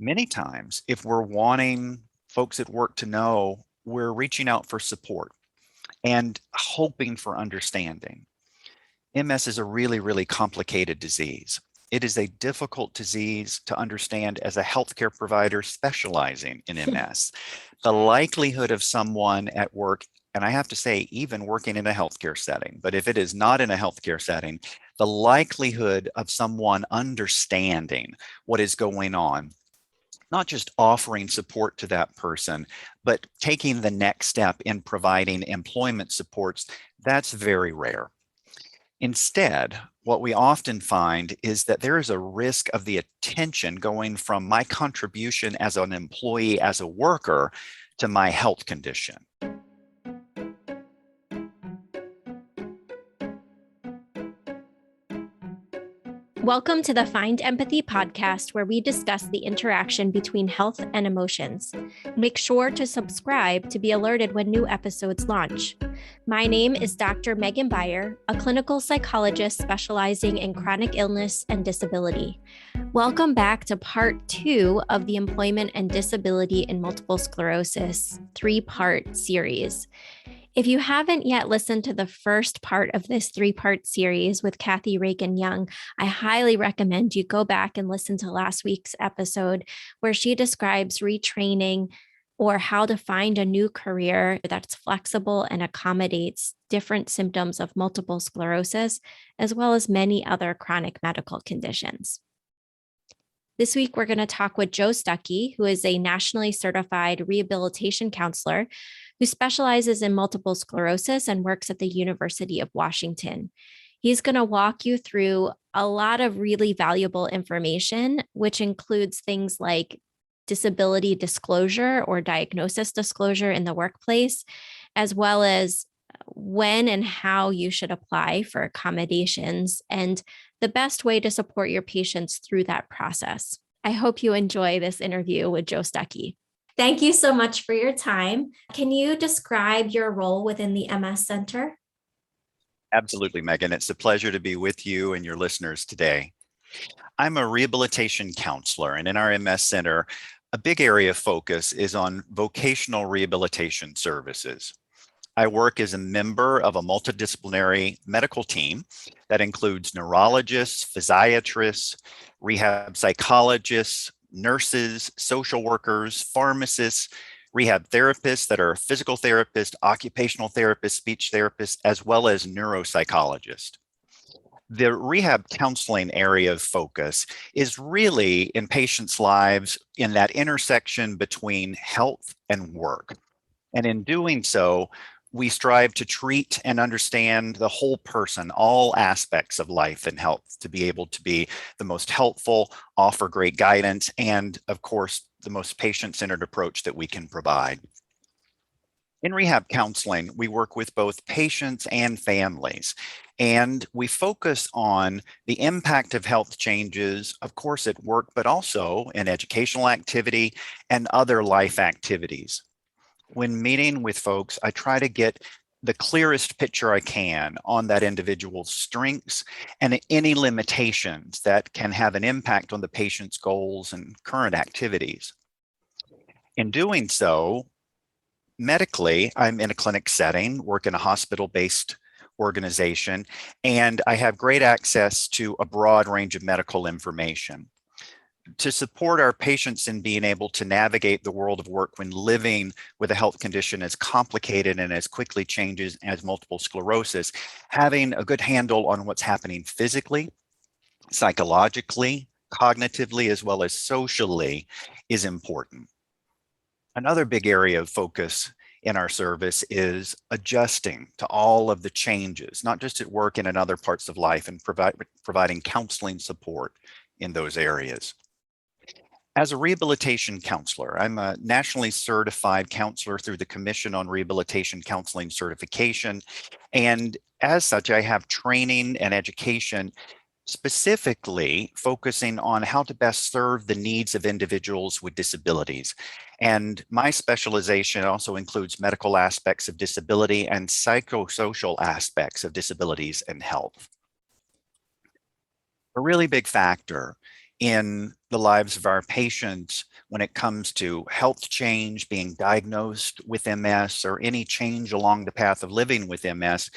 Many times, if we're wanting folks at work to know, we're reaching out for support and hoping for understanding. MS is a really, really complicated disease. It is a difficult disease to understand as a healthcare provider specializing in MS. The likelihood of someone at work, and I have to say, even working in a healthcare setting, but if it is not in a healthcare setting, the likelihood of someone understanding what is going on, not just offering support to that person, but taking the next step in providing employment supports, that's very rare. Instead, what we often find is that there is a risk of the attention going from my contribution as an employee, as a worker, to my health condition. Welcome to the Find Empathy podcast, where we discuss the interaction between health and emotions. Make sure to subscribe to be alerted when new episodes launch. My name is Dr. Megan Beyer, a clinical psychologist specializing in chronic illness and disability. Welcome back to part 2 of the Employment and Disability in Multiple Sclerosis 3-part series. If you haven't yet listened to the first part of this 3-part series with Kathy Reagan-Young, I highly recommend you go back and listen to last week's episode where she describes retraining or how to find a new career that's flexible and accommodates different symptoms of multiple sclerosis, as well as many other chronic medical conditions. This week, we're going to talk with Joe Stuckey, who is a nationally certified rehabilitation counselor who specializes in multiple sclerosis and works at the University of Washington. He's going to walk you through a lot of really valuable information, which includes things like disability disclosure or diagnosis disclosure in the workplace, as well as when and how you should apply for accommodations and the best way to support your patients through that process. I hope you enjoy this interview with Joe Stuckey. Thank you so much for your time. Can you describe your role within the MS Center? Absolutely, Megan. It's a pleasure to be with you and your listeners today. I'm a rehabilitation counselor, and in our MS Center, a big area of focus is on vocational rehabilitation services. I work as a member of a multidisciplinary medical team that includes neurologists, physiatrists, rehab psychologists, nurses, social workers, pharmacists, rehab therapists that are physical therapists, occupational therapists, speech therapists, as well as neuropsychologists. The rehab counseling area of focus is really in patients' lives in that intersection between health and work. And in doing so, we strive to treat and understand the whole person, all aspects of life and health, to be able to be the most helpful, offer great guidance, and of course, the most patient-centered approach that we can provide. In rehab counseling, we work with both patients and families, and we focus on the impact of health changes, of course, at work, but also in educational activity and other life activities. When meeting with folks, I try to get the clearest picture I can on that individual's strengths and any limitations that can have an impact on the patient's goals and current activities. In doing so, medically, I'm in a clinic setting, work in a hospital-based organization, and I have great access to a broad range of medical information. To support our patients in being able to navigate the world of work when living with a health condition as complicated and as quickly changes as multiple sclerosis, having a good handle on what's happening physically, psychologically, cognitively, as well as socially is important. Another big area of focus in our service is adjusting to all of the changes, not just at work and in other parts of life, and providing counseling support in those areas. As a rehabilitation counselor, I'm a nationally certified counselor through the Commission on Rehabilitation Counseling Certification. And as such, I have training and education specifically focusing on how to best serve the needs of individuals with disabilities. And my specialization also includes medical aspects of disability and psychosocial aspects of disabilities and health. A really big factor in the lives of our patients when it comes to health change, being diagnosed with MS, or any change along the path of living with MS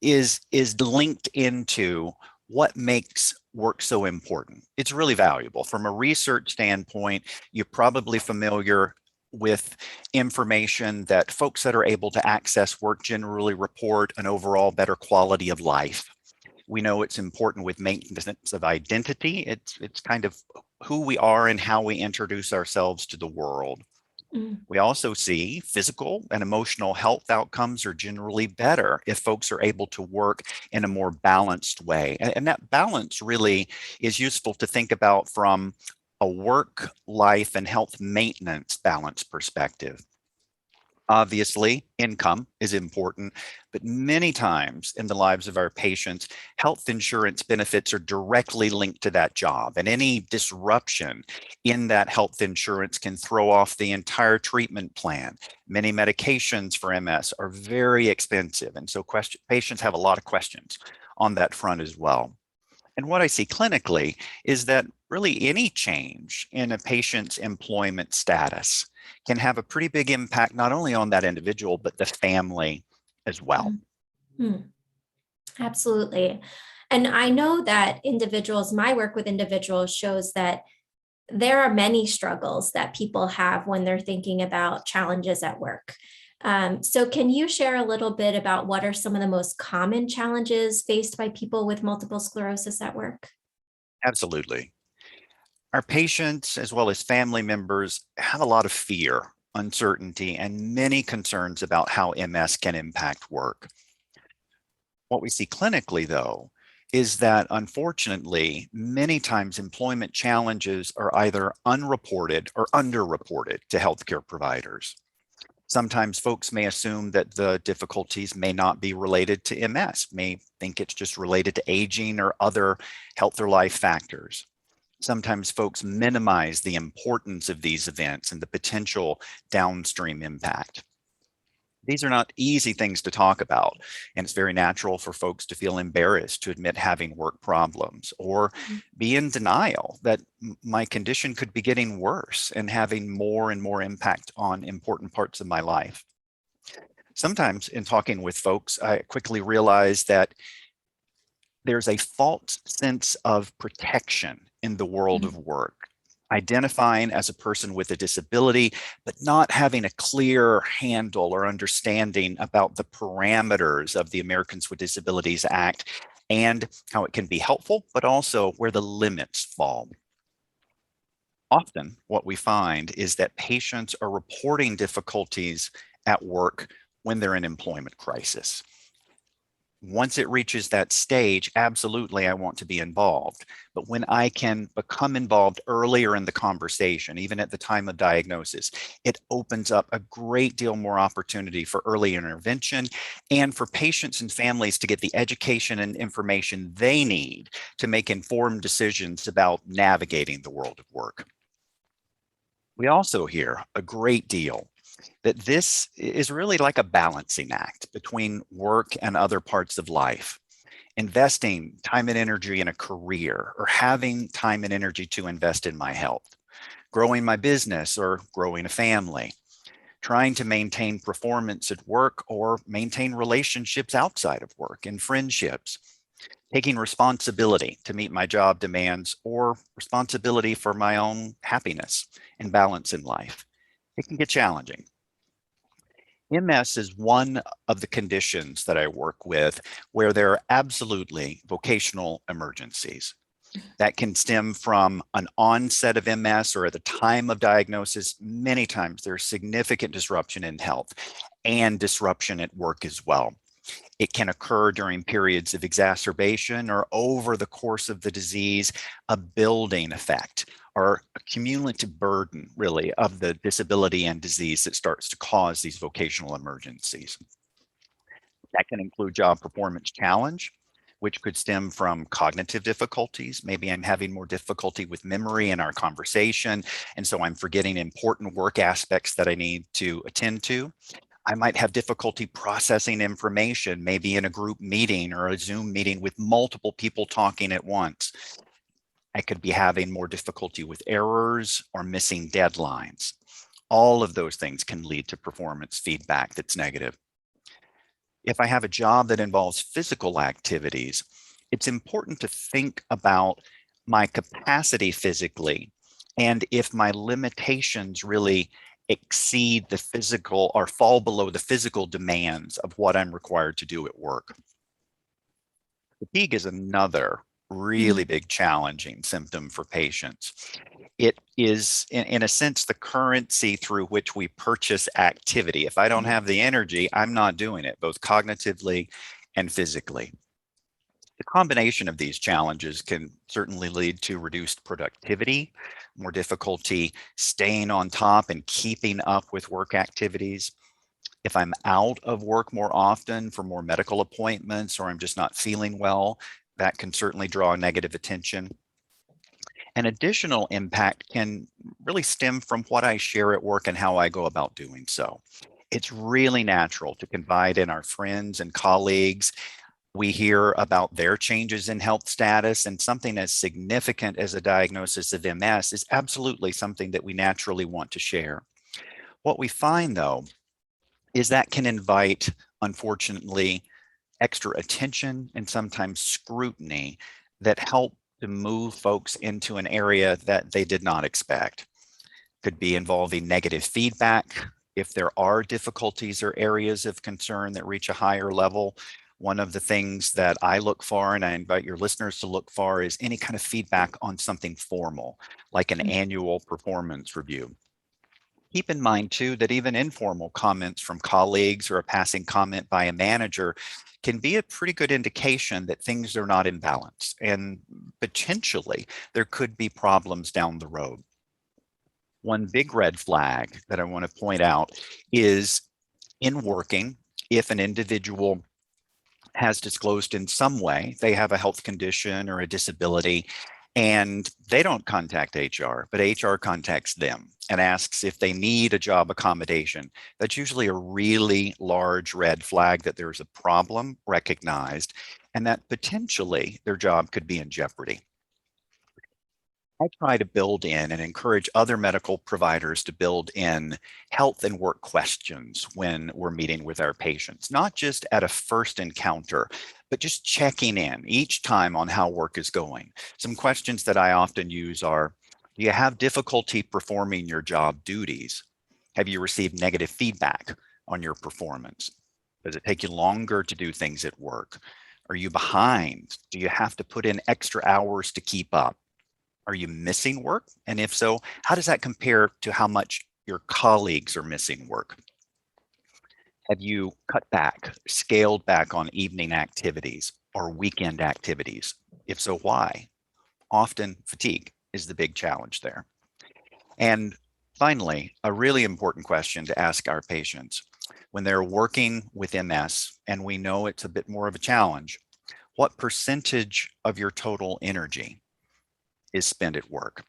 is linked into what makes work so important. It's really valuable. From a research standpoint, you're probably familiar with information that folks that are able to access work generally report an overall better quality of life. We know it's important with maintenance of identity. It's kind of who we are and how we introduce ourselves to the world. Mm. We also see physical and emotional health outcomes are generally better if folks are able to work in a more balanced way. And that balance really is useful to think about from a work, life, and health maintenance balance perspective. Obviously, income is important, but many times in the lives of our patients, health insurance benefits are directly linked to that job. And any disruption in that health insurance can throw off the entire treatment plan. Many medications for MS are very expensive. And so patients have a lot of questions on that front as well. And what I see clinically is that really any change in a patient's employment status can have a pretty big impact, not only on that individual, but the family as well. Mm. Absolutely. And I know that my work with individuals shows that there are many struggles that people have when they're thinking about challenges at work. So can you share a little bit about what are some of the most common challenges faced by people with multiple sclerosis at work? Absolutely. Our patients, as well as family members, have a lot of fear, uncertainty, and many concerns about how MS can impact work. What we see clinically, though, is that unfortunately, many times employment challenges are either unreported or underreported to healthcare providers. Sometimes folks may assume that the difficulties may not be related to MS, may think it's just related to aging or other health or life factors. Sometimes folks minimize the importance of these events and the potential downstream impact. These are not easy things to talk about, and it's very natural for folks to feel embarrassed to admit having work problems or be in denial that my condition could be getting worse and having more and more impact on important parts of my life. Sometimes in talking with folks, I quickly realize that there's a false sense of protection in the world of work. Identifying as a person with a disability, but not having a clear handle or understanding about the parameters of the Americans with Disabilities Act and how it can be helpful, but also where the limits fall. Often, what we find is that patients are reporting difficulties at work when they're in employment crisis. Once it reaches that stage, absolutely, I want to be involved. But when I can become involved earlier in the conversation, even at the time of diagnosis, it opens up a great deal more opportunity for early intervention and for patients and families to get the education and information they need to make informed decisions about navigating the world of work. We also hear a great deal that this is really like a balancing act between work and other parts of life. Investing time and energy in a career or having time and energy to invest in my health, growing my business or growing a family, trying to maintain performance at work or maintain relationships outside of work and friendships, taking responsibility to meet my job demands or responsibility for my own happiness and balance in life. It can get challenging. MS is one of the conditions that I work with where there are absolutely vocational emergencies that can stem from an onset of MS or at the time of diagnosis. Many times there's significant disruption in health and disruption at work as well. It can occur during periods of exacerbation or over the course of the disease, a building effect or a cumulative burden, really, of the disability and disease that starts to cause these vocational emergencies. That can include job performance challenge, which could stem from cognitive difficulties. Maybe I'm having more difficulty with memory in our conversation, and so I'm forgetting important work aspects that I need to attend to. I might have difficulty processing information, maybe in a group meeting or a Zoom meeting with multiple people talking at once. I could be having more difficulty with errors or missing deadlines. All of those things can lead to performance feedback that's negative. If I have a job that involves physical activities, it's important to think about my capacity physically and if my limitations really exceed the physical or fall below the physical demands of what I'm required to do at work. Fatigue is another really big challenging symptom for patients. It is, in a sense, the currency through which we purchase activity. If I don't have the energy, I'm not doing it, both cognitively and physically. The combination of these challenges can certainly lead to reduced productivity, more difficulty staying on top and keeping up with work activities. If I'm out of work more often for more medical appointments, or I'm just not feeling well, that can certainly draw negative attention. An additional impact can really stem from what I share at work and how I go about doing so. It's really natural to confide in our friends and colleagues. We hear about their changes in health status, and something as significant as a diagnosis of MS is absolutely something that we naturally want to share. What we find, though, is that can invite, unfortunately, extra attention and sometimes scrutiny that help to move folks into an area that they did not expect. Could be involving negative feedback. If there are difficulties or areas of concern that reach a higher level, one of the things that I look for, and I invite your listeners to look for, is any kind of feedback on something formal, like an annual performance review. Keep in mind, too, that even informal comments from colleagues or a passing comment by a manager can be a pretty good indication that things are not in balance, and potentially there could be problems down the road. One big red flag that I want to point out is in working, if an individual has disclosed in some way they have a health condition or a disability, and they don't contact HR, but HR contacts them and asks if they need a job accommodation. That's usually a really large red flag that there's a problem recognized and that potentially their job could be in jeopardy. I try to build in and encourage other medical providers to build in health and work questions when we're meeting with our patients, not just at a first encounter, but just checking in each time on how work is going. Some questions that I often use are, do you have difficulty performing your job duties? Have you received negative feedback on your performance? Does it take you longer to do things at work? Are you behind? Do you have to put in extra hours to keep up? Are you missing work? And if so, how does that compare to how much your colleagues are missing work? Have you cut back, scaled back on evening activities or weekend activities? If so, why? Often fatigue is the big challenge there. And finally, a really important question to ask our patients when they're working with MS, and we know it's a bit more of a challenge, what percentage of your total energy is spent at work?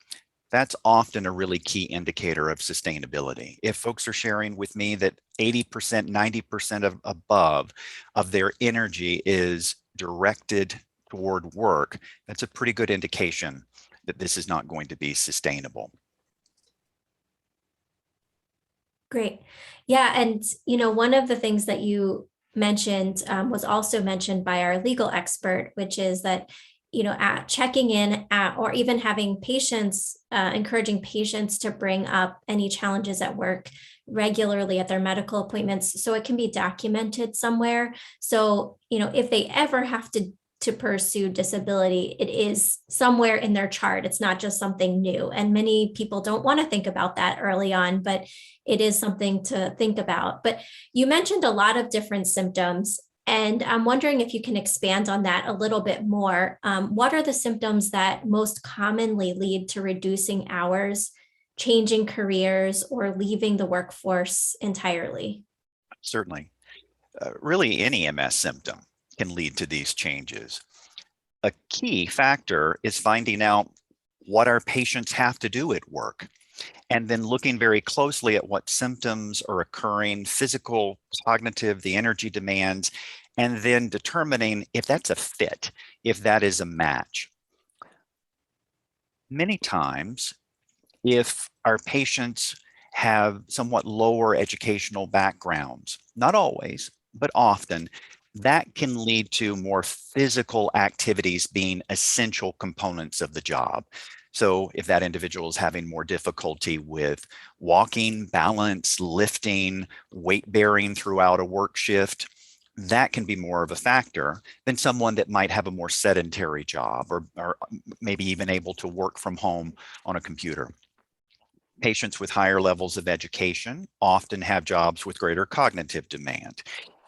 That's often a really key indicator of sustainability. If folks are sharing with me that 80%, 90% of above of their energy is directed toward work, that's a pretty good indication that this is not going to be sustainable. Great. Yeah. And, one of the things that you mentioned was also mentioned by our legal expert, which is that, at checking in at, or even having patients, encouraging patients to bring up any challenges at work regularly at their medical appointments, so it can be documented somewhere. So, if they ever have to pursue disability, it is somewhere in their chart. It's not just something new. And many people don't want to think about that early on, but it is something to think about. But you mentioned a lot of different symptoms, and I'm wondering if you can expand on that a little bit more. What are the symptoms that most commonly lead to reducing hours, changing careers, or leaving the workforce entirely? Certainly. Really, any MS symptom can lead to these changes. A key factor is finding out what our patients have to do at work, and then looking very closely at what symptoms are occurring, physical, cognitive, the energy demands, and then determining if that's a fit, if that is a match. Many times, if our patients have somewhat lower educational backgrounds, not always, but often, that can lead to more physical activities being essential components of the job. So if that individual is having more difficulty with walking, balance, lifting, weight bearing throughout a work shift, that can be more of a factor than someone that might have a more sedentary job or maybe even able to work from home on a computer. Patients with higher levels of education often have jobs with greater cognitive demand.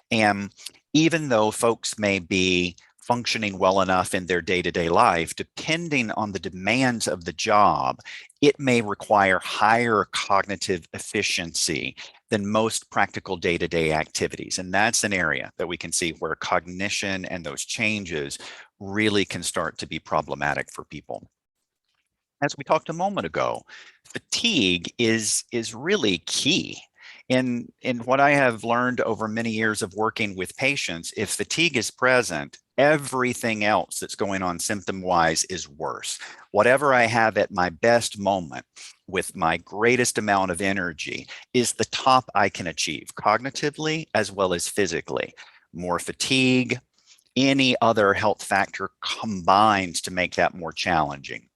And even though folks may be functioning well enough in their day-to-day life, depending on the demands of the job, it may require higher cognitive efficiency than most practical day-to-day activities. And that's an area that we can see where cognition and those changes really can start to be problematic for people. As we talked a moment ago, fatigue is really key. In what I have learned over many years of working with patients, if fatigue is present, everything else that's going on symptom-wise is worse. Whatever I have at my best moment with my greatest amount of energy is the top I can achieve, cognitively as well as physically. More fatigue, any other health factor combines to make that more challenging.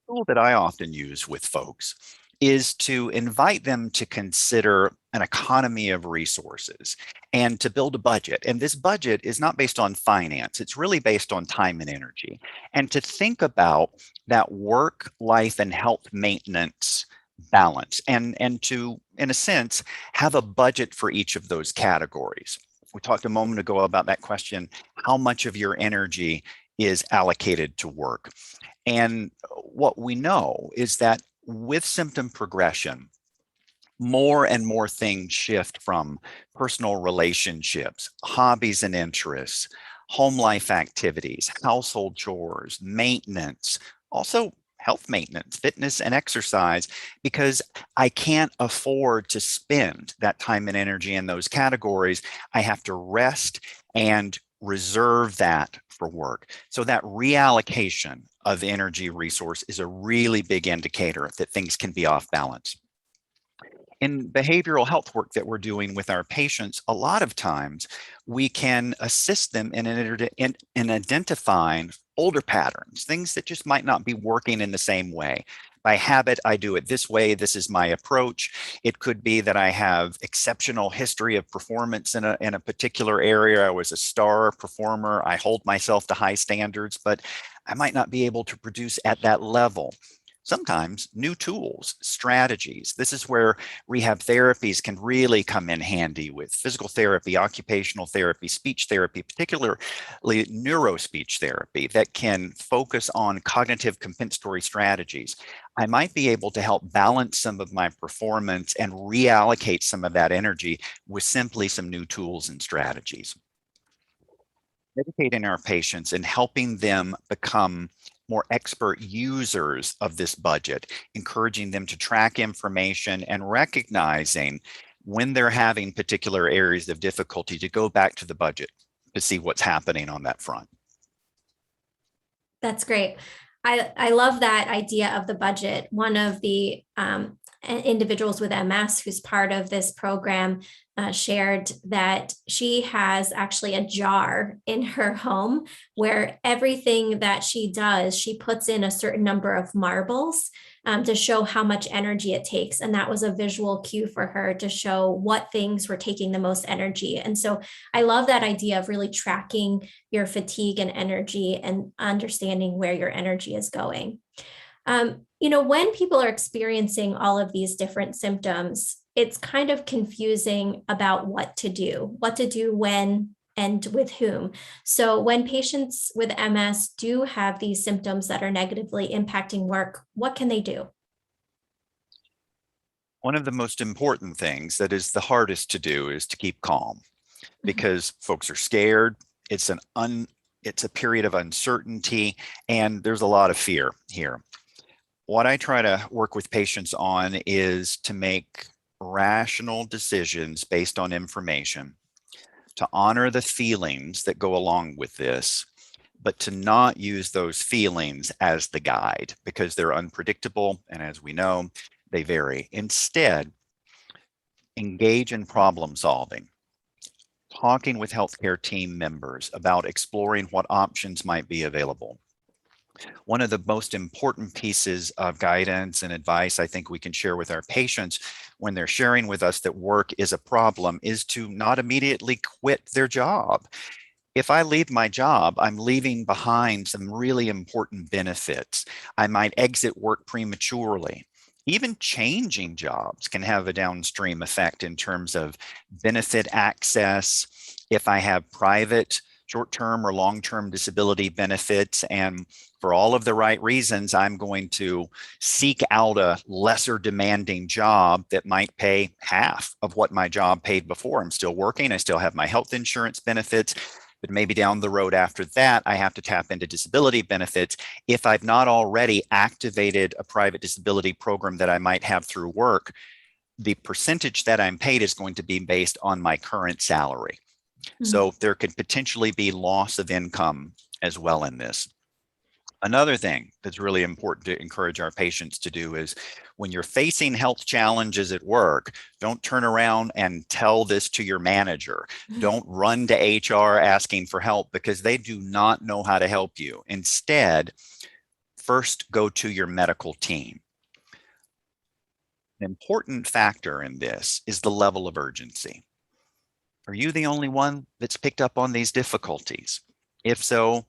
Tool that I often use with folks is to invite them to consider an economy of resources and to build a budget. And this budget is not based on finance, it's really based on time and energy. And to think about that work, life, and health maintenance balance and to, in a sense, have a budget for each of those categories. We talked a moment ago about that question, how much of your energy is allocated to work? And what we know is that with symptom progression, more and more things shift from personal relationships, hobbies and interests, home life activities, household chores, maintenance, also health maintenance, fitness and exercise, because I can't afford to spend that time and energy in those categories. I have to rest and reserve that for work. So that reallocation of energy resource is a really big indicator that things can be off balance. In behavioral health work that we're doing with our patients, a lot of times we can assist them in identifying older patterns, things that just might not be working in the same way. By habit, I do it this way. This is my approach. It could be that I have exceptional history of performance in a particular area. I was a star performer. I hold myself to high standards, but I might not be able to produce at that level. Sometimes new tools, strategies. This is where rehab therapies can really come in handy with physical therapy, occupational therapy, speech therapy, particularly neurospeech therapy that can focus on cognitive compensatory strategies. I might be able to help balance some of my performance and reallocate some of that energy with simply some new tools and strategies. Educating our patients and helping them become more expert users of this budget, encouraging them to track information and recognizing when they're having particular areas of difficulty to go back to the budget to see what's happening on that front. That's great. I love that idea of the budget. One of the individuals with MS who's part of this program shared that she has actually a jar in her home where everything that she does, she puts in a certain number of marbles to show how much energy it takes. And that was a visual cue for her to show what things were taking the most energy. And so I love that idea of really tracking your fatigue and energy and understanding where your energy is going. When people are experiencing all of these different symptoms, it's kind of confusing about what to do when and with whom. So when patients with MS do have these symptoms that are negatively impacting work, what can they do? One of the most important things that is the hardest to do is to keep calm because folks are scared. It's a period of uncertainty and there's a lot of fear here. What I try to work with patients on is to make rational decisions based on information, to honor the feelings that go along with this, but to not use those feelings as the guide because they're unpredictable. And as we know, they vary. Instead, engage in problem solving, talking with healthcare team members about exploring what options might be available. One of the most important pieces of guidance and advice I think we can share with our patients when they're sharing with us that work is a problem is to not immediately quit their job. If I leave my job, I'm leaving behind some really important benefits. I might exit work prematurely. Even changing jobs can have a downstream effect in terms of benefit access. If I have private short-term or long-term disability benefits, and for all of the right reasons, I'm going to seek out a lesser demanding job that might pay half of what my job paid before. I'm still working, I still have my health insurance benefits, but maybe down the road after that, I have to tap into disability benefits. If I've not already activated a private disability program that I might have through work, the percentage that I'm paid is going to be based on my current salary. So there could potentially be loss of income as well in this. Another thing that's really important to encourage our patients to do is when you're facing health challenges at work, don't turn around and tell this to your manager. Don't run to HR asking for help because they do not know how to help you. Instead, first go to your medical team. An important factor in this is the level of urgency. Are you the only one that's picked up on these difficulties? If so,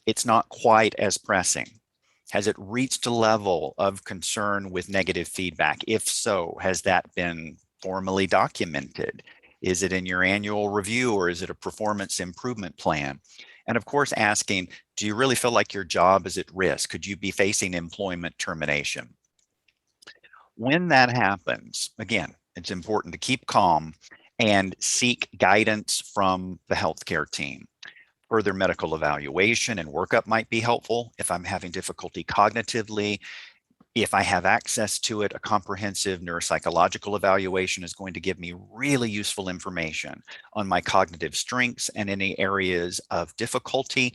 it's not quite as pressing. Has it reached a level of concern with negative feedback? If so, has that been formally documented? Is it in your annual review or is it a performance improvement plan? And of course, asking, do you really feel like your job is at risk? Could you be facing employment termination? When that happens, again, it's important to keep calm and seek guidance from the healthcare team. Further medical evaluation and workup might be helpful if I'm having difficulty cognitively. If I have access to it, a comprehensive neuropsychological evaluation is going to give me really useful information on my cognitive strengths and any areas of difficulty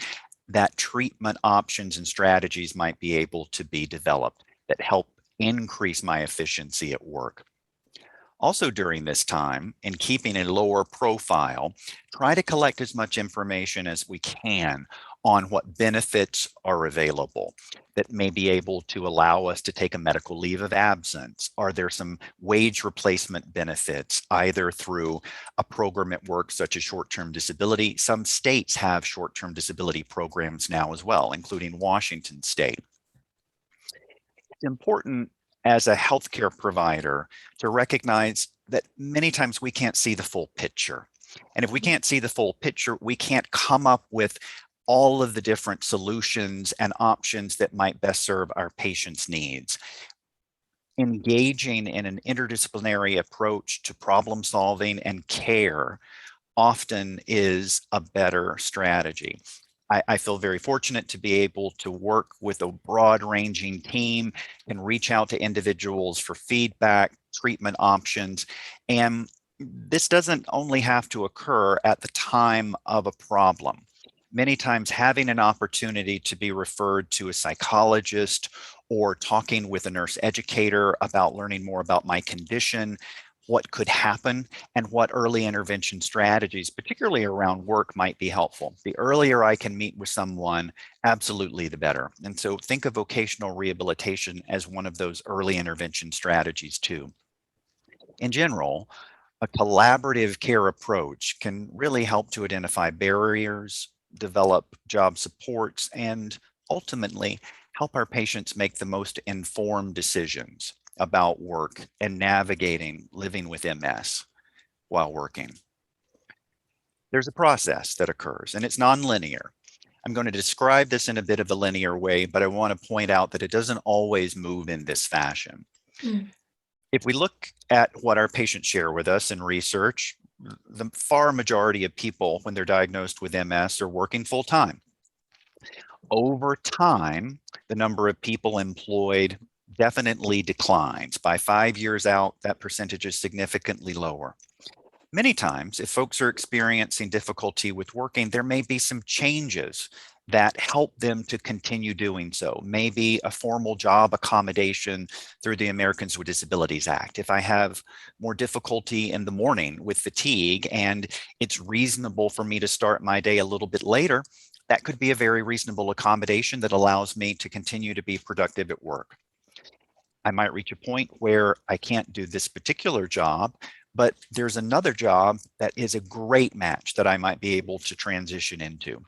that treatment options and strategies might be able to be developed that help increase my efficiency at work. Also during this time, in keeping a lower profile, try to collect as much information as we can on what benefits are available that may be able to allow us to take a medical leave of absence. Are there some wage replacement benefits, either through a program at work such as short-term disability? Some states have short-term disability programs now as well, including Washington State. It's important as a healthcare provider to recognize that many times we can't see the full picture. And if we can't see the full picture, we can't come up with all of the different solutions and options that might best serve our patients' needs. Engaging in an interdisciplinary approach to problem solving and care often is a better strategy. I feel very fortunate to be able to work with a broad-ranging team and reach out to individuals for feedback, treatment options. And this doesn't only have to occur at the time of a problem. Many times having an opportunity to be referred to a psychologist or talking with a nurse educator about learning more about my condition, what could happen, and what early intervention strategies, particularly around work, might be helpful. The earlier I can meet with someone, absolutely the better. And so think of vocational rehabilitation as one of those early intervention strategies too. In general, a collaborative care approach can really help to identify barriers, develop job supports, and ultimately help our patients make the most informed decisions about work and navigating living with MS while working. There's a process that occurs and it's nonlinear. I'm going to describe this in a bit of a linear way, but I want to point out that it doesn't always move in this fashion. If we look at what our patients share with us in research, the far majority of people, when they're diagnosed with MS, are working full time. Over time, the number of people employed definitely declines. By 5 years out, that percentage is significantly lower. Many times, if folks are experiencing difficulty with working, there may be some changes that help them to continue doing so. Maybe a formal job accommodation through the Americans with Disabilities Act. If I have more difficulty in the morning with fatigue and it's reasonable for me to start my day a little bit later, that could be a very reasonable accommodation that allows me to continue to be productive at work. I might reach a point where I can't do this particular job, but there's another job that is a great match that I might be able to transition into.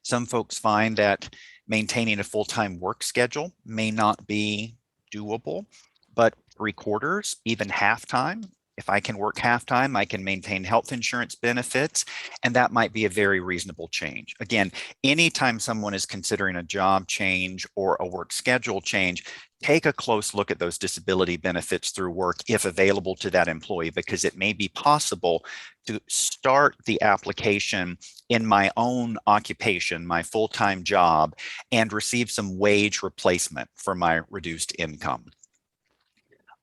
Some folks find that maintaining a full-time work schedule may not be doable, but 3/4, even half-time, if I can work half-time, I can maintain health insurance benefits, and that might be a very reasonable change. Again, anytime someone is considering a job change or a work schedule change, take a close look at those disability benefits through work if available to that employee, because it may be possible to start the application in my own occupation, my full-time job, and receive some wage replacement for my reduced income.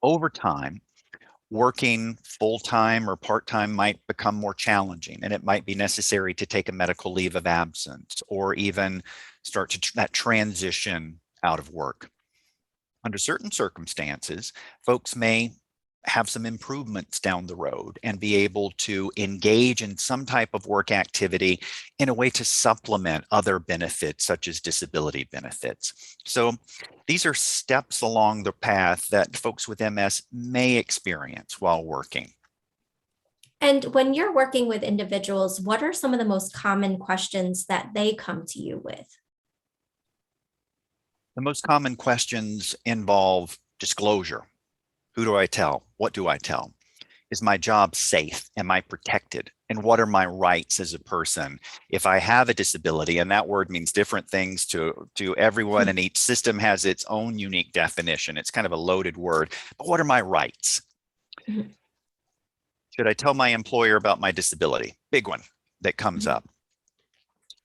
Over time, working full-time or part-time might become more challenging, and it might be necessary to take a medical leave of absence or even start to that transition out of work. Under certain circumstances, folks may have some improvements down the road and be able to engage in some type of work activity in a way to supplement other benefits such as disability benefits. So these are steps along the path that folks with MS may experience while working. And when you're working with individuals, what are some of the most common questions that they come to you with? The most common questions involve disclosure. Who do I tell? What do I tell? Is my job safe? Am I protected? And what are my rights as a person if I have a disability? And that word means different things to everyone, and each system has its own unique definition. It's kind of a loaded word, but what are my rights? Should I tell my employer about my disability? Big one that comes up.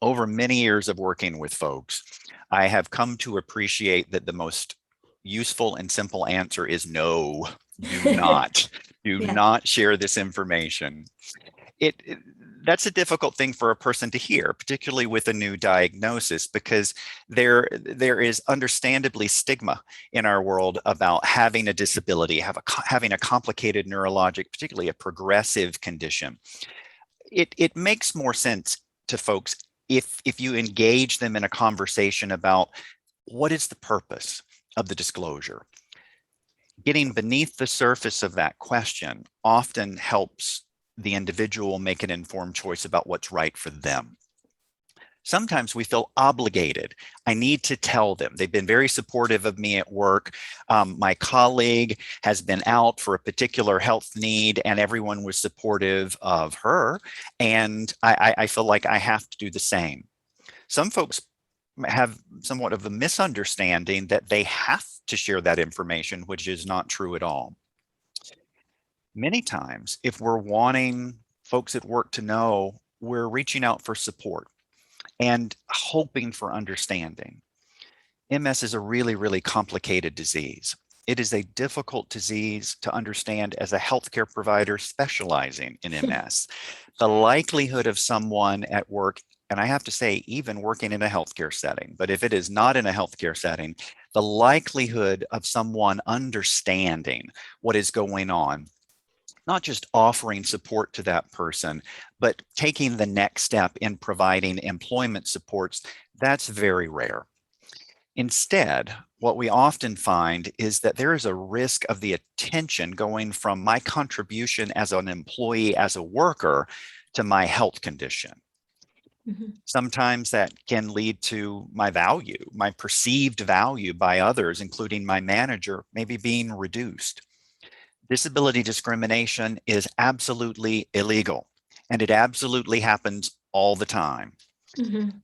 Over many years of working with folks, I have come to appreciate that the most useful and simple answer is no, do not. Do not share this information. That's a difficult thing for a person to hear, particularly with a new diagnosis, because there is understandably stigma in our world about having a disability, having a complicated neurologic, particularly a progressive condition. It makes more sense to folks if you engage them in a conversation about what is the purpose of the disclosure. Getting beneath the surface of that question often helps the individual make an informed choice about what's right for them. Sometimes we feel obligated. I need to tell them. They've been very supportive of me at work. My colleague has been out for a particular health need and everyone was supportive of her. And I feel like I have to do the same. Some folks have somewhat of a misunderstanding that they have to share that information, which is not true at all. Many times, if we're wanting folks at work to know, we're reaching out for support and hoping for understanding. MS is a really, really complicated disease. It is a difficult disease to understand as a healthcare provider specializing in MS. The likelihood of someone at work, and I have to say, even working in a healthcare setting, but if it is not in a healthcare setting, the likelihood of someone understanding what is going on, not just offering support to that person, but taking the next step in providing employment supports, that's very rare. Instead, what we often find is that there is a risk of the attention going from my contribution as an employee, as a worker, to my health condition. Sometimes that can lead to my value, my perceived value by others, including my manager, maybe being reduced. Disability discrimination is absolutely illegal, and it absolutely happens all the time.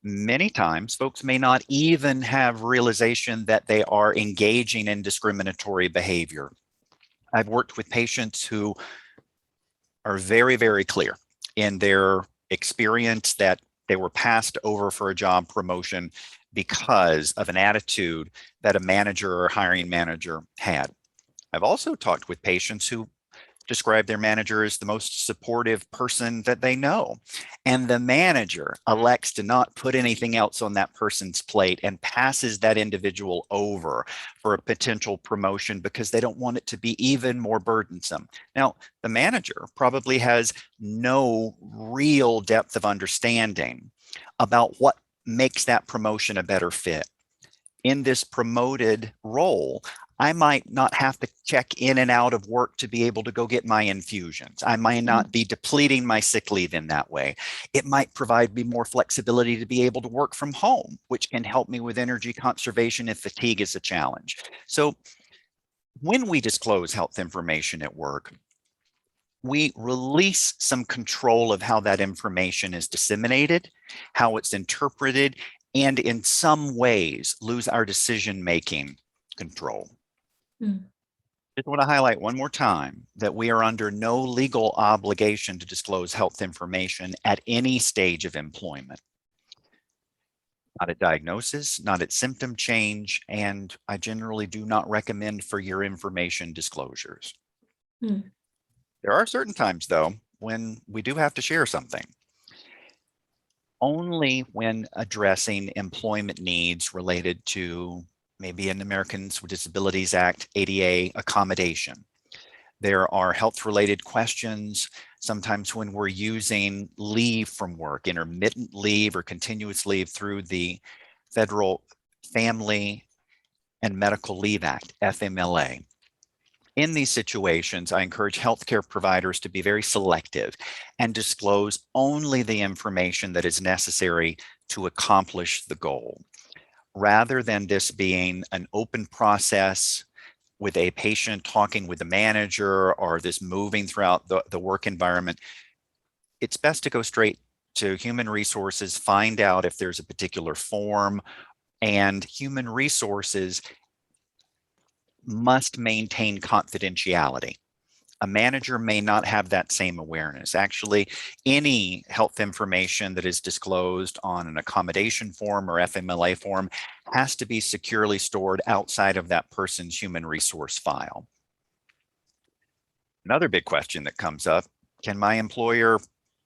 Many times, folks may not even have realization that they are engaging in discriminatory behavior. I've worked with patients who are very, very clear in their experience that they were passed over for a job promotion because of an attitude that a manager or hiring manager had. I've also talked with patients who describe their manager as the most supportive person that they know. And the manager elects to not put anything else on that person's plate and passes that individual over for a potential promotion because they don't want it to be even more burdensome. Now, the manager probably has no real depth of understanding about what makes that promotion a better fit. In this promoted role, I might not have to check in and out of work to be able to go get my infusions. I might not be depleting my sick leave in that way. It might provide me more flexibility to be able to work from home, which can help me with energy conservation if fatigue is a challenge. So when we disclose health information at work, we release some control of how that information is disseminated, how it's interpreted, and in some ways lose our decision-making control. Just want to highlight one more time that we are under no legal obligation to disclose health information at any stage of employment. Not at diagnosis, not at symptom change, and I generally do not recommend for your information disclosures. There are certain times, though, when we do have to share something. Only when addressing employment needs related to maybe an Americans with Disabilities Act, ADA accommodation. There are health-related questions, sometimes when we're using leave from work, intermittent leave or continuous leave through the Federal Family and Medical Leave Act, FMLA. In these situations, I encourage healthcare providers to be very selective and disclose only the information that is necessary to accomplish the goal, rather than this being an open process with a patient talking with the manager or this moving throughout the work environment. It's best to go straight to human resources, find out if there's a particular form, and human resources must maintain confidentiality. A manager may not have that same awareness. Actually, any health information that is disclosed on an accommodation form or FMLA form has to be securely stored outside of that person's human resource file. Another big question that comes up, can my employer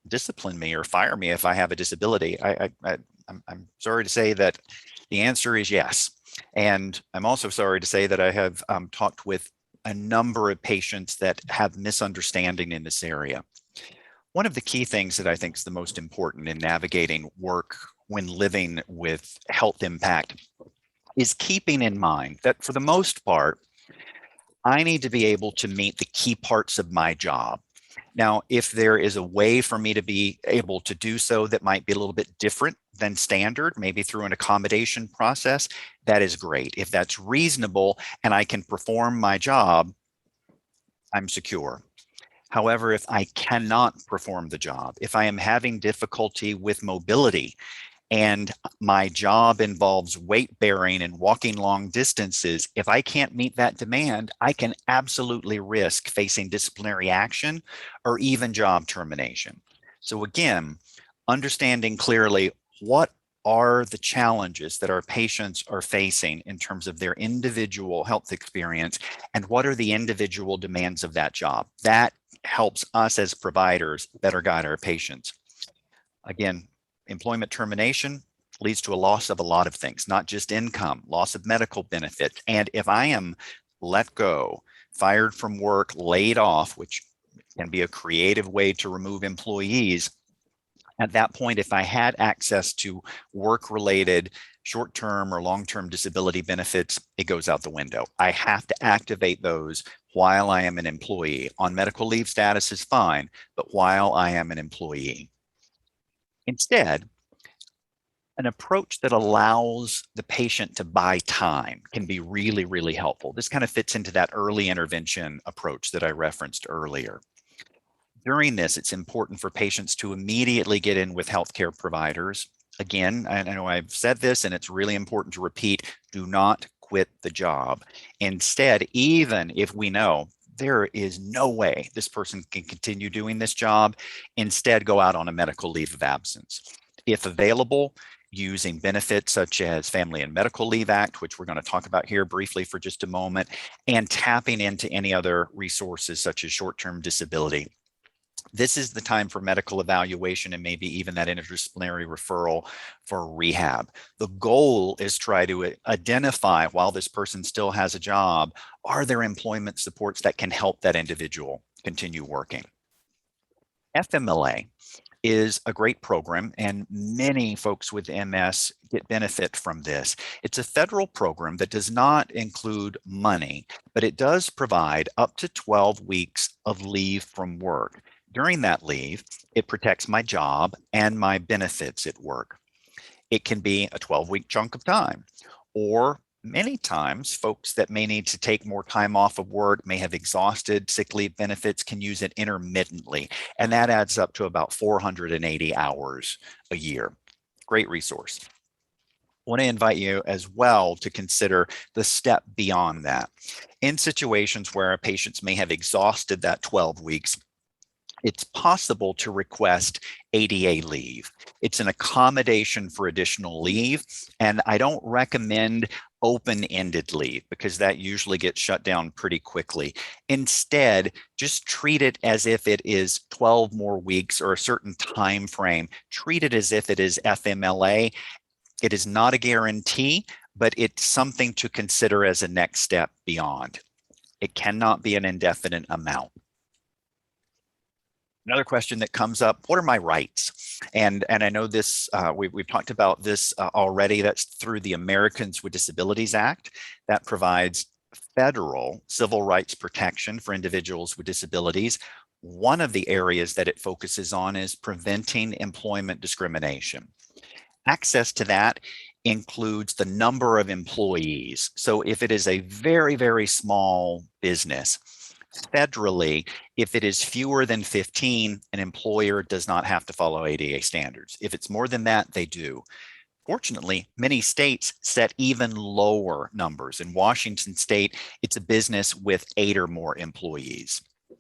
discipline me or fire me if I have a disability? I'm sorry to say that the answer is yes. And I'm also sorry to say that I have talked with a number of patients that have misunderstanding in this area. One of the key things that I think is the most important in navigating work when living with health impact is keeping in mind that for the most part, I need to be able to meet the key parts of my job. Now, if there is a way for me to be able to do so that might be a little bit different than standard, maybe through an accommodation process, that is great. If that's reasonable and I can perform my job, I'm secure. However, if I cannot perform the job, if I am having difficulty with mobility, and my job involves weight bearing and walking long distances, if I can't meet that demand, I can absolutely risk facing disciplinary action or even job termination. So again, understanding clearly what are the challenges that our patients are facing in terms of their individual health experience and what are the individual demands of that job. That helps us as providers better guide our patients. Again, employment termination leads to a loss of a lot of things, not just income, loss of medical benefits. And if I am let go, fired from work, laid off, which can be a creative way to remove employees, at that point, if I had access to work-related short-term or long-term disability benefits, it goes out the window. I have to activate those while I am an employee. On medical leave status is fine, but while I am an employee. Instead, an approach that allows the patient to buy time can be really, really helpful. This kind of fits into that early intervention approach that I referenced earlier. During this, it's important for patients to immediately get in with healthcare providers. Again, I know I've said this and it's really important to repeat, do not quit the job. Instead, even if we know there is no way this person can continue doing this job, instead go out on a medical leave of absence. If available, using benefits such as Family and Medical Leave Act, which we're going to talk about here briefly for just a moment, and tapping into any other resources such as short-term disability. This is the time for medical evaluation and maybe even that interdisciplinary referral for rehab. The goal is try to identify, while this person still has a job, are there employment supports that can help that individual continue working? FMLA is a great program, and many folks with MS get benefit from this. It's a federal program that does not include money, but it does provide up to 12 weeks of leave from work. During that leave, it protects my job and my benefits at work. It can be a 12-week chunk of time, or many times folks that may need to take more time off of work, may have exhausted sick leave benefits, can use it intermittently, and that adds up to about 480 hours a year. Great resource. I want to invite you as well to consider the step beyond that. In situations where our patients may have exhausted that 12 weeks, it's possible to request ADA leave. It's an accommodation for additional leave, and I don't recommend open-ended leave because that usually gets shut down pretty quickly. Instead, just treat it as if it is 12 more weeks or a certain time frame. Treat it as if it is FMLA. It is not a guarantee, but it's something to consider as a next step beyond. It cannot be an indefinite amount. Another question that comes up, what are my rights? And I know this, we've talked about this already. That's through the Americans with Disabilities Act that provides federal civil rights protection for individuals with disabilities. One of the areas that it focuses on is preventing employment discrimination. Access to that includes the number of employees. So if it is a very, very small business, federally, if it is fewer than 15, an employer does not have to follow ADA standards. If it's more than that, they do. Fortunately, many states set even lower numbers. In Washington state, it's a business with 8 or more employees. In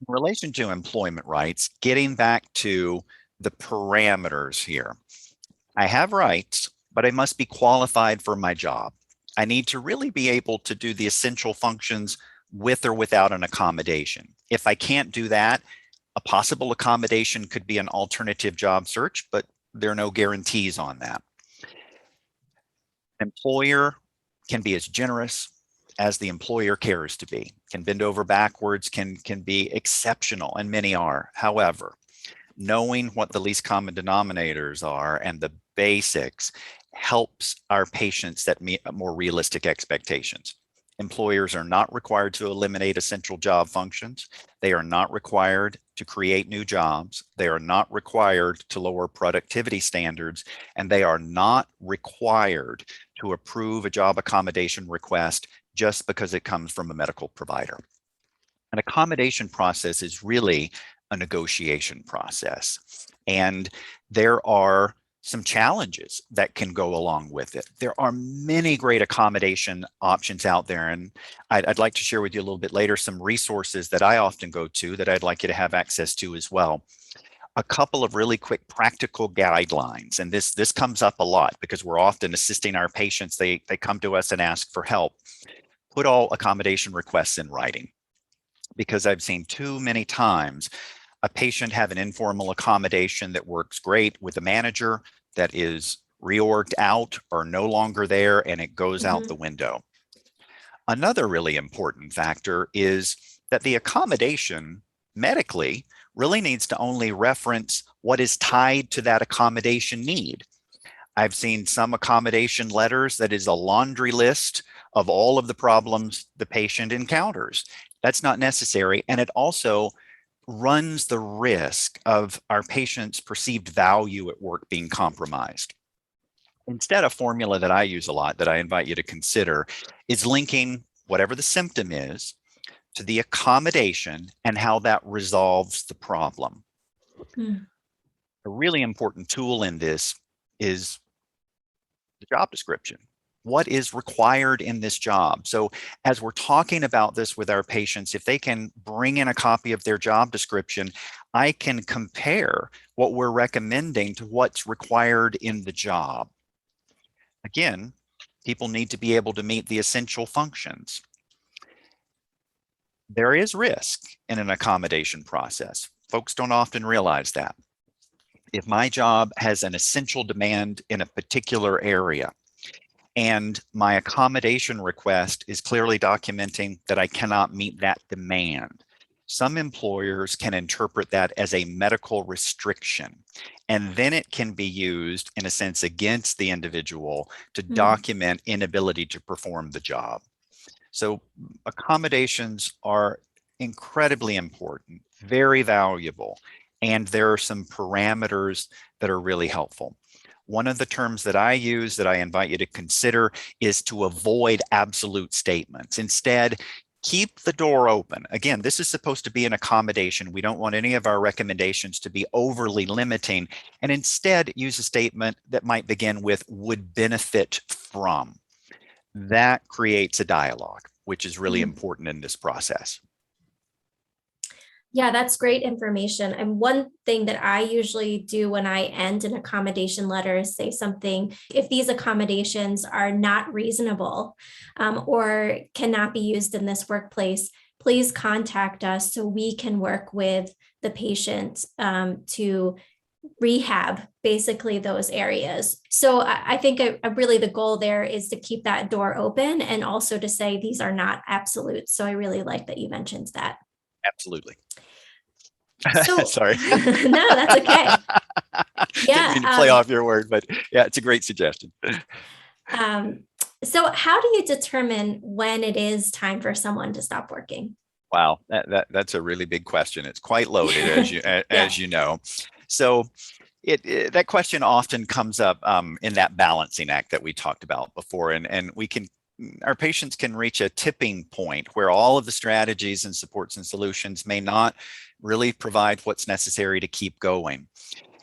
relation to employment rights, getting back to the parameters here, I have rights, but I must be qualified for my job. I need to really be able to do the essential functions with or without an accommodation. If I can't do that, a possible accommodation could be an alternative job search, but there are no guarantees on that. Employer can be as generous as the employer cares to be, can bend over backwards, can be exceptional, and many are. However, knowing what the least common denominators are and the basics helps our patients that meet more realistic expectations. Employers are not required to eliminate essential job functions. They are not required to create new jobs. They are not required to lower productivity standards, and they are not required to approve a job accommodation request just because it comes from a medical provider. An accommodation process is really a negotiation process, and there are some challenges that can go along with it. There are many great accommodation options out there, and I'd like to share with you a little bit later some resources that I often go to that I'd like you to have access to as well. A couple of really quick practical guidelines, and this comes up a lot because we're often assisting our patients. They come to us and ask for help. Put all accommodation requests in writing, because I've seen too many times a patient have an informal accommodation that works great with a manager that is reorged out or no longer there, and it goes out the window. Another really important factor is that the accommodation medically really needs to only reference what is tied to that accommodation need. I've seen some accommodation letters that is a laundry list of all of the problems the patient encounters. That's not necessary, and it also runs the risk of our patients' perceived value at work being compromised. Instead, a formula that I use a lot that I invite you to consider is linking whatever the symptom is to the accommodation and how that resolves the problem. A really important tool in this is the job description. what is required in this job. So as we're talking about this with our patients, if they can bring in a copy of their job description, I can compare what we're recommending to what's required in the job. Again, people need to be able to meet the essential functions. There is risk in an accommodation process. Folks don't often realize that. If my job has an essential demand in a particular area, and my accommodation request is clearly documenting that I cannot meet that demand, some employers can interpret that as a medical restriction, and then it can be used in a sense against the individual to document inability to perform the job. So accommodations are incredibly important, very valuable, and there are some parameters that are really helpful. One of the terms that I use that I invite you to consider is to avoid absolute statements. Instead, keep the door open. Again, this is supposed to be an accommodation. We don't want any of our recommendations to be overly limiting, and instead use a statement that might begin with would benefit from. That creates a dialogue, which is really important in this process. Yeah, that's great information. And one thing that I usually do when I end an accommodation letter is say something, if these accommodations are not reasonable or cannot be used in this workplace, please contact us so we can work with the patient to rehab basically those areas. So I think really the goal there is to keep that door open and also to say these are not absolute. So I really like that you mentioned that. Absolutely. So sorry. No, that's okay. Didn't mean to play off your word, but yeah, it's a great suggestion. So how do you determine when it is time for someone to stop working? Wow, that's a really big question. It's quite loaded, as you know. So that question often comes up in that balancing act that we talked about before, and our patients can reach a tipping point where all of the strategies and supports and solutions may not really provide what's necessary to keep going.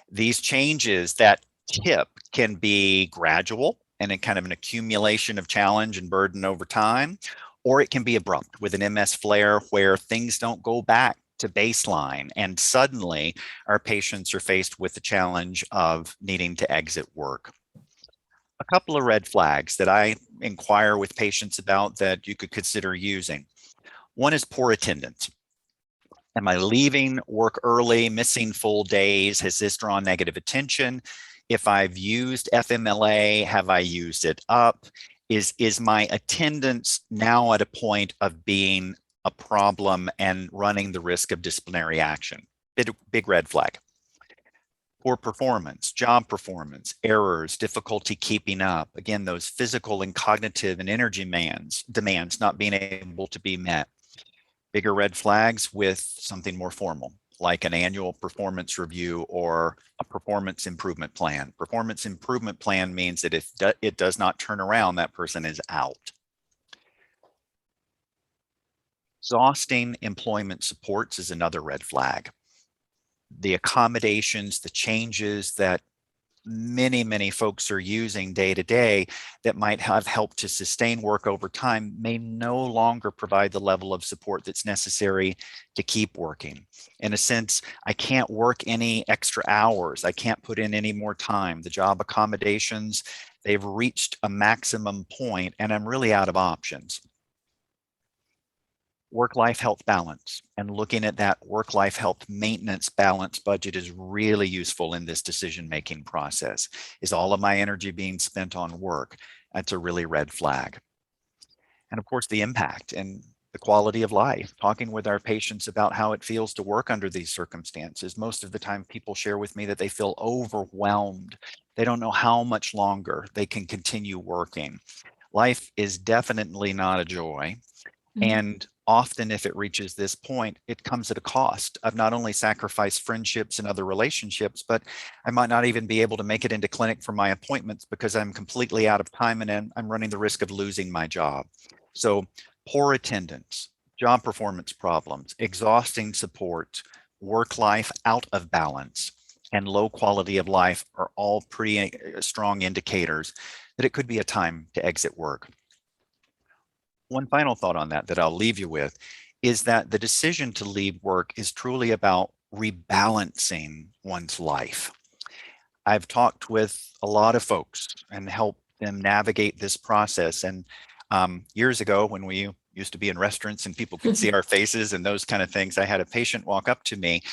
These changes, that tip, can be gradual and in kind of an accumulation of challenge and burden over time, or it can be abrupt with an MS flare where things don't go back to baseline and suddenly our patients are faced with the challenge of needing to exit work. A couple of red flags that I inquire with patients about that you could consider using. One is poor attendance. Am I leaving work early, missing full days? Has this drawn negative attention? If I've used FMLA, have I used it up? Is my attendance now at a point of being a problem and running the risk of disciplinary action? Big red flag. Poor performance, job performance, errors, difficulty keeping up. Again, those physical and cognitive and energy demands not being able to be met. Bigger red flags with something more formal, like an annual performance review or a performance improvement plan. Performance improvement plan means that if it does not turn around, that person is out. Exhausting employment supports is another red flag. The accommodations, the changes that many folks are using day to day that might have helped to sustain work over time may no longer provide the level of support that's necessary to keep working. In a sense, I can't work any extra hours. I can't put in any more time. The job accommodations, they've reached a maximum point and I'm really out of options. Work-life health balance, and looking at that work-life health maintenance balance budget is really useful in this decision-making process. Is all of my energy being spent on work? That's a really red flag. And of course, the impact and the quality of life, talking with our patients about how it feels to work under these circumstances. Most of the time, people share with me that they feel overwhelmed. They don't know how much longer they can continue working. Life is definitely not a joy. And often if it reaches this point, it comes at a cost. I've not only sacrificed friendships and other relationships, but I might not even be able to make it into clinic for my appointments because I'm completely out of time and I'm running the risk of losing my job. So poor attendance, job performance problems, exhausting support, work life out of balance, and low quality of life are all pretty strong indicators but it could be a time to exit work. One final thought on that I'll leave you with is that the decision to leave work is truly about rebalancing one's life. I've talked with a lot of folks and helped them navigate this process. And years ago, when we used to be in restaurants and people could see our faces and those kind of things, I had a patient walk up to me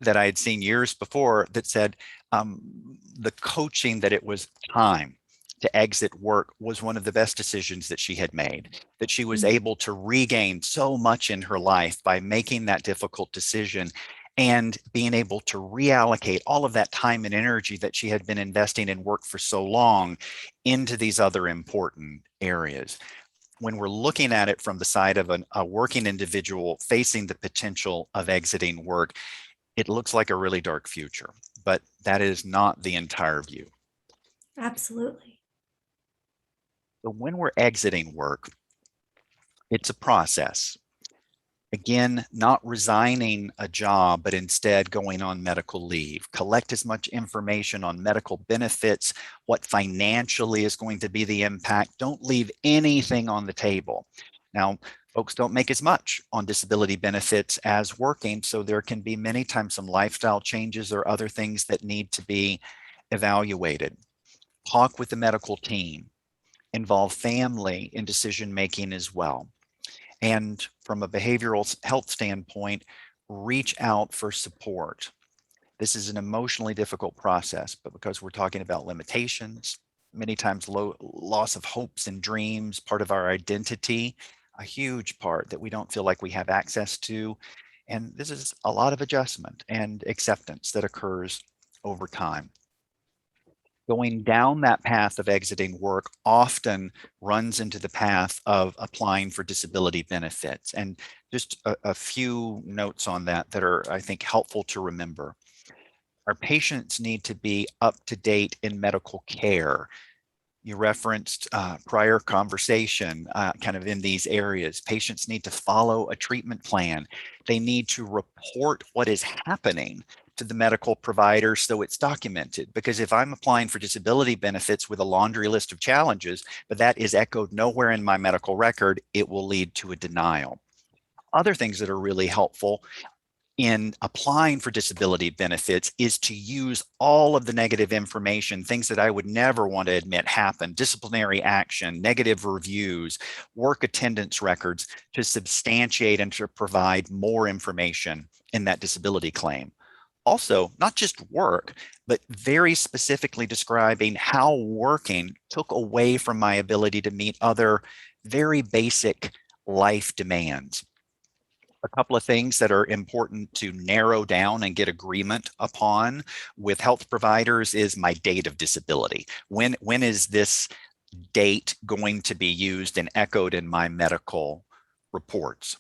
that I had seen years before that said the coaching that it was time to exit work was one of the best decisions that she had made, that she was able to regain so much in her life by making that difficult decision and being able to reallocate all of that time and energy that she had been investing in work for so long into these other important areas. When we're looking at it from the side of a working individual facing the potential of exiting work, it looks like a really dark future, but that is not the entire view. Absolutely. So when we're exiting work, it's a process. Again, not resigning a job, but instead going on medical leave. Collect as much information on medical benefits, what financially is going to be the impact. Don't leave anything on the table. Now, folks don't make as much on disability benefits as working, so there can be many times some lifestyle changes or other things that need to be evaluated. Talk with the medical team. Involve family in decision making as well. And from a behavioral health standpoint, reach out for support. This is an emotionally difficult process, but because we're talking about limitations, many times loss of hopes and dreams, part of our identity, a huge part that we don't feel like we have access to. And this is a lot of adjustment and acceptance that occurs over time. Going down that path of exiting work often runs into the path of applying for disability benefits. And just a few notes on that are, I think, helpful to remember. Our patients need to be up to date in medical care. You referenced prior conversation kind of in these areas. Patients need to follow a treatment plan. They need to report what is happening to the medical provider so it's documented. Because if I'm applying for disability benefits with a laundry list of challenges, but that is echoed nowhere in my medical record, it will lead to a denial. Other things that are really helpful in applying for disability benefits is to use all of the negative information, things that I would never want to admit happen, disciplinary action, negative reviews, work attendance records, to substantiate and to provide more information in that disability claim. Also, not just work, but very specifically describing how working took away from my ability to meet other very basic life demands. A couple of things that are important to narrow down and get agreement upon with health providers is my date of disability. When is this date going to be used and echoed in my medical reports?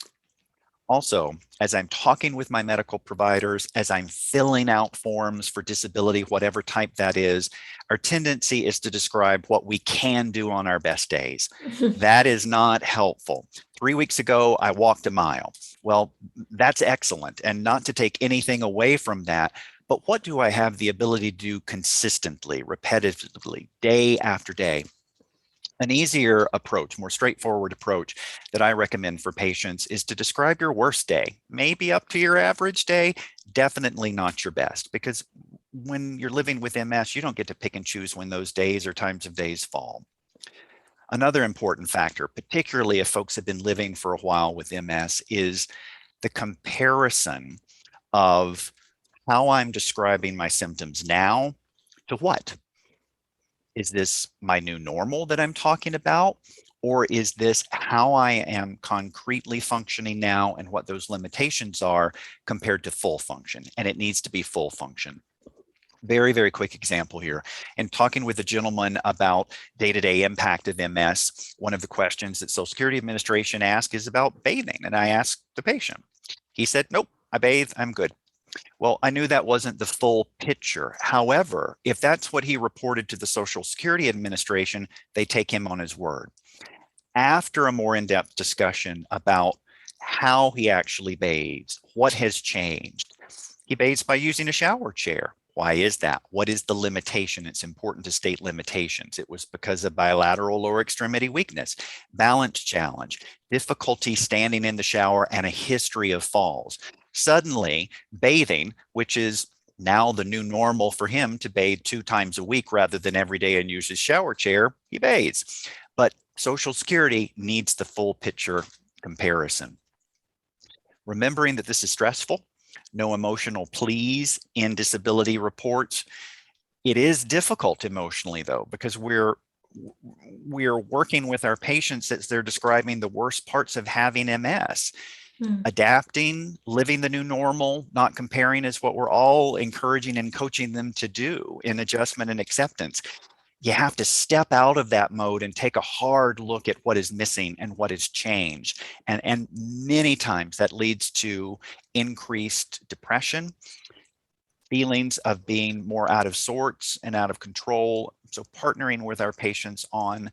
Also, as I'm talking with my medical providers, as I'm filling out forms for disability, whatever type that is, our tendency is to describe what we can do on our best days. That is not helpful. 3 weeks ago, I walked a mile. Well, that's excellent. And not to take anything away from that, but what do I have the ability to do consistently, repetitively, day after day? An easier approach, more straightforward approach that I recommend for patients is to describe your worst day, maybe up to your average day, definitely not your best, because when you're living with MS, you don't get to pick and choose when those days or times of days fall. Another important factor, particularly if folks have been living for a while with MS, is the comparison of how I'm describing my symptoms now to what? Is this my new normal that I'm talking about? Or is this how I am concretely functioning now and what those limitations are compared to full function? And it needs to be full function. Very, very quick example here. In talking with a gentleman about day-to-day impact of MS, one of the questions that Social Security Administration asks is about bathing. And I asked the patient. He said, nope, I bathe, I'm good. Well, I knew that wasn't the full picture. However, if that's what he reported to the Social Security Administration, they take him on his word. After a more in-depth discussion about how he actually bathes, what has changed, he bathes by using a shower chair. Why is that? What is the limitation? It's important to state limitations. It was because of bilateral lower extremity weakness, balance challenge, difficulty standing in the shower, and a history of falls. Suddenly, bathing, which is now the new normal for him to bathe 2 times a week rather than every day and use his shower chair, he bathes. But Social Security needs the full picture comparison. Remembering that this is stressful, no emotional pleas in disability reports. It is difficult emotionally, though, because we're working with our patients as they're describing the worst parts of having MS. Adapting, living the new normal, not comparing is what we're all encouraging and coaching them to do in adjustment and acceptance. You have to step out of that mode and take a hard look at what is missing and what has changed. And many times that leads to increased depression, feelings of being more out of sorts and out of control. So partnering with our patients on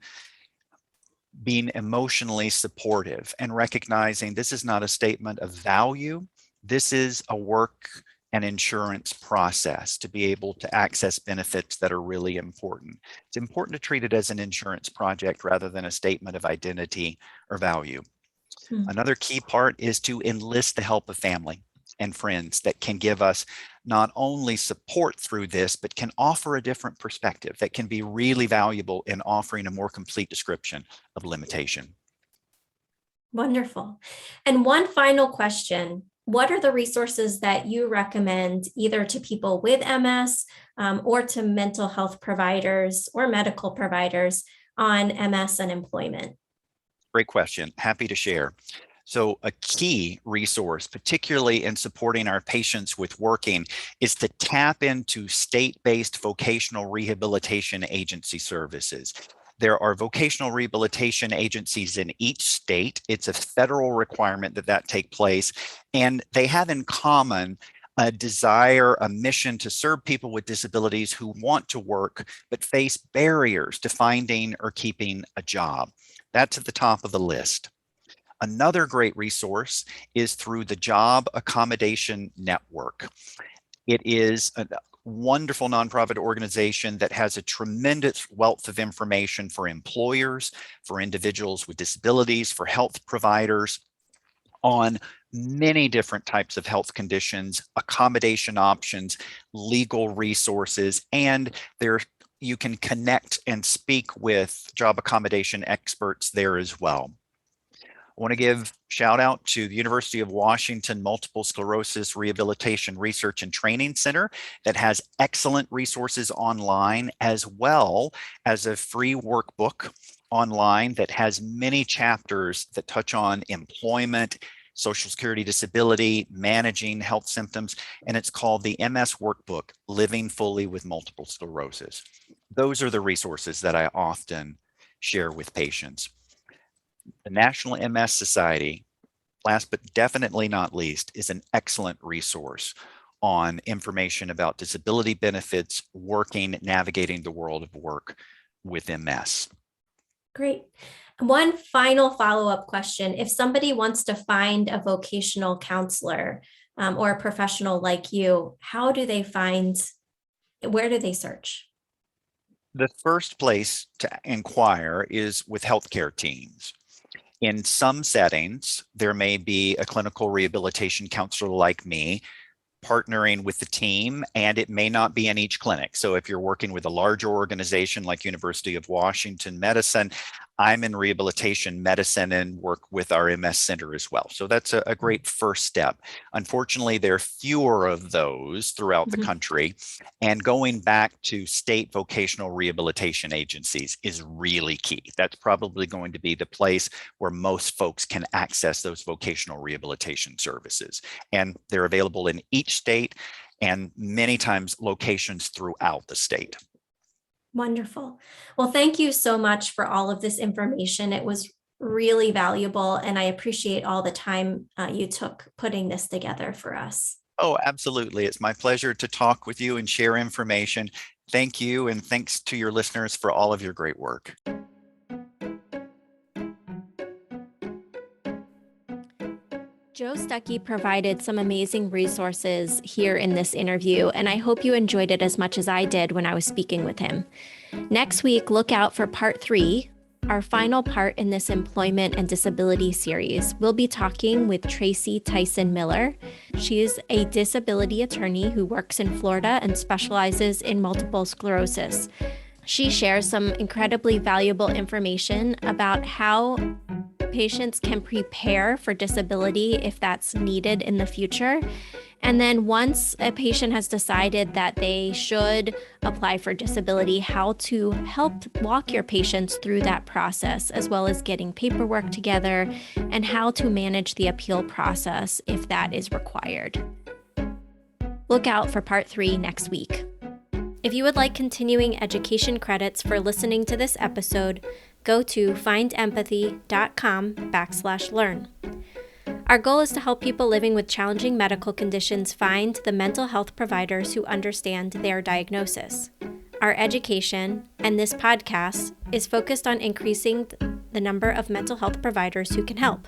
being emotionally supportive and recognizing this is not a statement of value. This is a work and insurance process to be able to access benefits that are really important. It's important to treat it as an insurance project rather than a statement of identity or value. Another key part is to enlist the help of family and friends that can give us not only support through this, but can offer a different perspective that can be really valuable in offering a more complete description of limitation. Wonderful. And one final question. What are the resources that you recommend either to people with MS or to mental health providers or medical providers on MS and employment? Great question. Happy to share. So a key resource, particularly in supporting our patients with working, is to tap into state-based vocational rehabilitation agency services. There are vocational rehabilitation agencies in each state. It's a federal requirement that take place, and they have in common a desire, a mission to serve people with disabilities who want to work but face barriers to finding or keeping a job. That's at the top of the list. Another great resource is through the Job Accommodation Network. It is a wonderful nonprofit organization that has a tremendous wealth of information for employers, for individuals with disabilities, for health providers on many different types of health conditions, accommodation options, legal resources, and you can connect and speak with job accommodation experts there as well. I want to give shout out to the University of Washington Multiple Sclerosis Rehabilitation Research and Training Center that has excellent resources online, as well as a free workbook online that has many chapters that touch on employment, Social Security disability, managing health symptoms, and it's called the MS Workbook, Living Fully with Multiple Sclerosis. Those are the resources that I often share with patients. The National MS Society, last but definitely not least, is an excellent resource on information about disability benefits, working, navigating the world of work with MS. Great. One final follow-up question. If somebody wants to find a vocational counselor or a professional like you, where do they search? The first place to inquire is with healthcare teams. In some settings, there may be a clinical rehabilitation counselor like me partnering with the team, and it may not be in each clinic. So if you're working with a larger organization like University of Washington Medicine, I'm in rehabilitation medicine and work with our MS Center as well. So that's a great first step. Unfortunately, there are fewer of those throughout the country. And going back to state vocational rehabilitation agencies is really key. That's probably going to be the place where most folks can access those vocational rehabilitation services. And they're available in each state and many times locations throughout the state. Wonderful. Well, thank you so much for all of this information. It was really valuable, and I appreciate all the time you took putting this together for us. Oh, absolutely. It's my pleasure to talk with you and share information. Thank you, and thanks to your listeners for all of your great work. Joe Stuckey provided some amazing resources here in this interview, and I hope you enjoyed it as much as I did when I was speaking with him. Next week, look out for part 3, our final part in this employment and disability series. We'll be talking with Tracy Tyson Miller. She's a disability attorney who works in Florida and specializes in multiple sclerosis. She shares some incredibly valuable information about how patients can prepare for disability if that's needed in the future. And then once a patient has decided that they should apply for disability, how to help walk your patients through that process, as well as getting paperwork together and how to manage the appeal process if that is required. Look out for part 3 next week. If you would like continuing education credits for listening to this episode, go to findempathy.com/learn. Our goal is to help people living with challenging medical conditions find the mental health providers who understand their diagnosis. Our education, and this podcast, is focused on increasing the number of mental health providers who can help.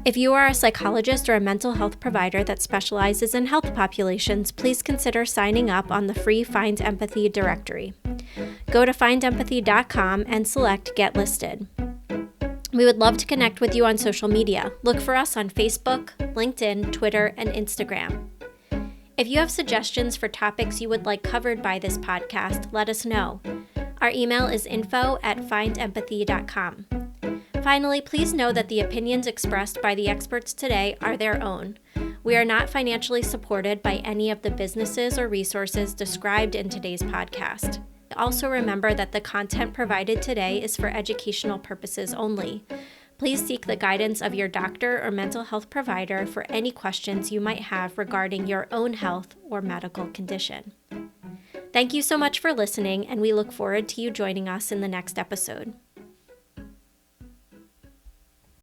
If you are a psychologist or a mental health provider that specializes in health populations, please consider signing up on the free Find Empathy directory. Go to findempathy.com and select Get Listed. We would love to connect with you on social media. Look for us on Facebook, LinkedIn, Twitter, and Instagram. If you have suggestions for topics you would like covered by this podcast, let us know. Our email is info@findempathy.com. Finally, please know that the opinions expressed by the experts today are their own. We are not financially supported by any of the businesses or resources described in today's podcast. Also remember that the content provided today is for educational purposes only. Please seek the guidance of your doctor or mental health provider for any questions you might have regarding your own health or medical condition. Thank you so much for listening, and we look forward to you joining us in the next episode.